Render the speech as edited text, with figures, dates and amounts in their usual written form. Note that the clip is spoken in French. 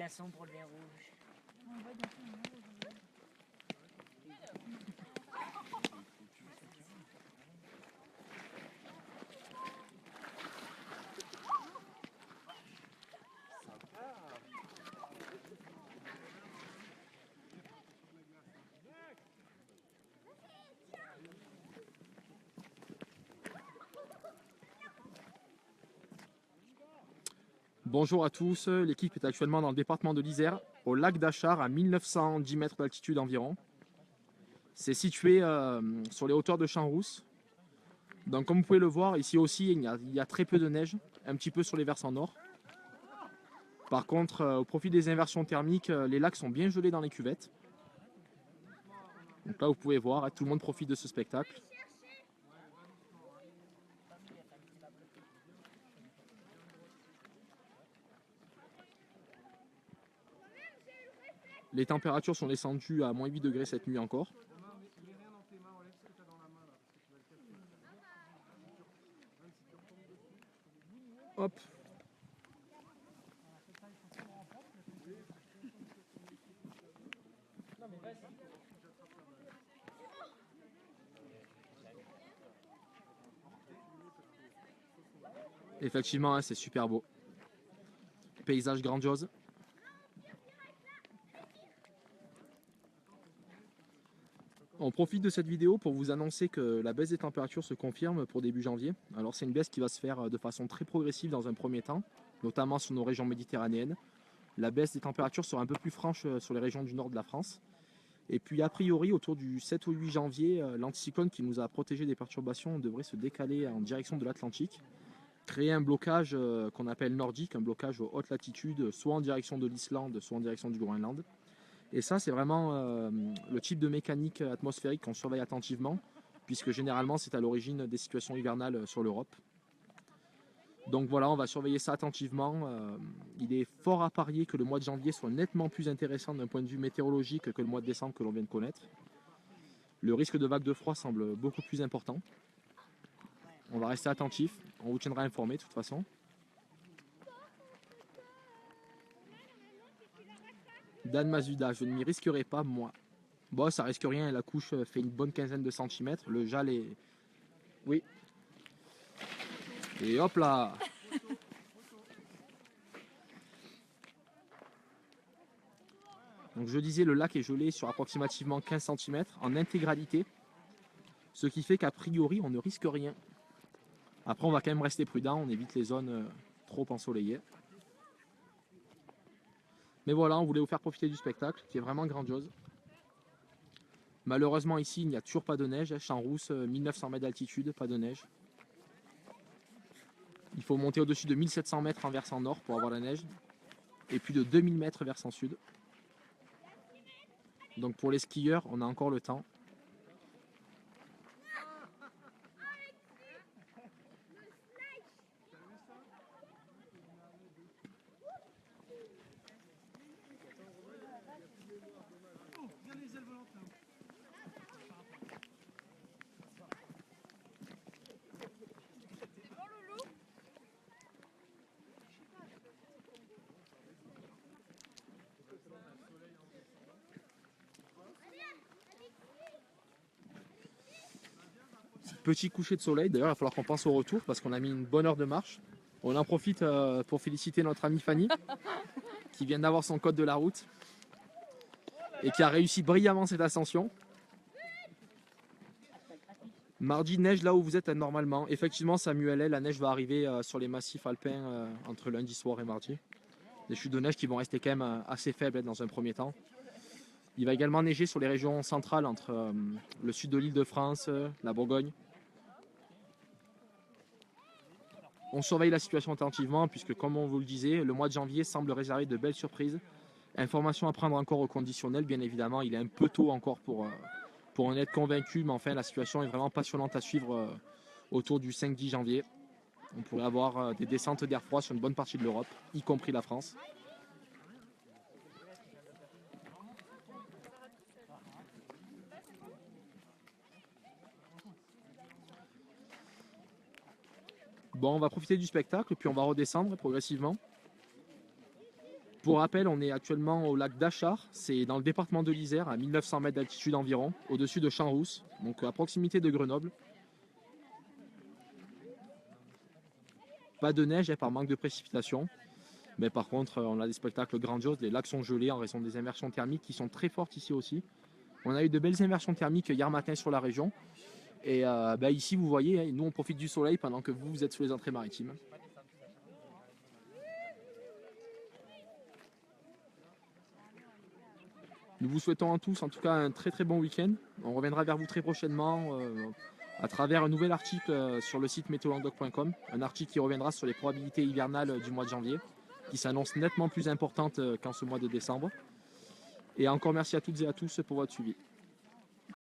glaçons pour le vin rouge. Bonjour à tous, l'équipe est actuellement dans le département de l'Isère, au lac d'Achard, à 1910 mètres d'altitude environ. C'est situé sur les hauteurs de Champs-Rousses. Donc comme vous pouvez le voir, ici aussi il y a très peu de neige, un petit peu sur les versants nord. Par contre, au profit des inversions thermiques, les lacs sont bien gelés dans les cuvettes. Donc là vous pouvez voir, tout le monde profite de ce spectacle. Les températures sont descendues à -8 degrés cette nuit encore. Hop. Effectivement, hein, c'est super beau. Paysage grandiose. On profite de cette vidéo pour vous annoncer que la baisse des températures se confirme pour début janvier. Alors c'est une baisse qui va se faire de façon très progressive dans un premier temps, notamment sur nos régions méditerranéennes. La baisse des températures sera un peu plus franche sur les régions du nord de la France. Et puis a priori, autour du 7 ou 8 janvier, l'anticyclone qui nous a protégé des perturbations devrait se décaler en direction de l'Atlantique, créer un blocage qu'on appelle nordique, un blocage aux hautes latitudes, soit en direction de l'Islande, soit en direction du Groenland. Et ça, c'est vraiment le type de mécanique atmosphérique qu'on surveille attentivement, puisque généralement, c'est à l'origine des situations hivernales sur l'Europe. Donc voilà, on va surveiller ça attentivement. Il est fort à parier que le mois de janvier soit nettement plus intéressant d'un point de vue météorologique que le mois de décembre que l'on vient de connaître. Le risque de vague de froid semble beaucoup plus important. On va rester attentif, on vous tiendra informé de toute façon. Dan Mazuda, je ne m'y risquerai pas moi. Bon, ça risque rien, la couche fait une bonne quinzaine de centimètres. Le JAL est... Oui. Et hop là. Donc je disais, le lac est gelé sur approximativement 15 centimètres en intégralité. Ce qui fait qu'a priori, on ne risque rien. Après, on va quand même rester prudent, on évite les zones trop ensoleillées. Mais voilà, on voulait vous faire profiter du spectacle, qui est vraiment grandiose. Malheureusement, ici, il n'y a toujours pas de neige. Champs-Rousses, 1900 mètres d'altitude, pas de neige. Il faut monter au-dessus de 1700 mètres en versant nord pour avoir la neige. Et plus de 2000 mètres versant sud. Donc pour les skieurs, on a encore le temps. Petit coucher de soleil, d'ailleurs il va falloir qu'on pense au retour parce qu'on a mis une bonne heure de marche. On en profite pour féliciter notre amie Fanny qui vient d'avoir son code de la route et qui a réussi brillamment cette ascension. Mardi, neige là où vous êtes normalement. Effectivement, Samuel, la neige va arriver sur les massifs alpins entre lundi soir et mardi. Des chutes de neige qui vont rester quand même assez faibles dans un premier temps. Il va également neiger sur les régions centrales entre le sud de l'Île-de-France, la Bourgogne. On surveille la situation attentivement puisque, comme on vous le disait, le mois de janvier semble réserver de belles surprises. Information à prendre encore au conditionnel, bien évidemment. Il est un peu tôt encore pour en être convaincu, mais enfin, la situation est vraiment passionnante à suivre autour du 5-10 janvier. On pourrait avoir des descentes d'air froid sur une bonne partie de l'Europe, y compris la France. Bon, on va profiter du spectacle, puis on va redescendre progressivement. Pour rappel, on est actuellement au lac d'Achard, c'est dans le département de l'Isère, à 1900 mètres d'altitude environ, au-dessus de Champs-Rousse, donc à proximité de Grenoble. Pas de neige par manque de précipitations, mais par contre, on a des spectacles grandioses, les lacs sont gelés en raison des immersions thermiques qui sont très fortes ici aussi. On a eu de belles immersions thermiques hier matin sur la région. Et ici, vous voyez, hein, nous on profite du soleil pendant que vous êtes sous les entrées maritimes. Nous vous souhaitons à tous en tout cas un très très bon week-end. On reviendra vers vous très prochainement à travers un nouvel article sur le site météolanguedoc.com. Un article qui reviendra sur les probabilités hivernales du mois de janvier, qui s'annoncent nettement plus importantes qu'en ce mois de décembre. Et encore merci à toutes et à tous pour votre suivi.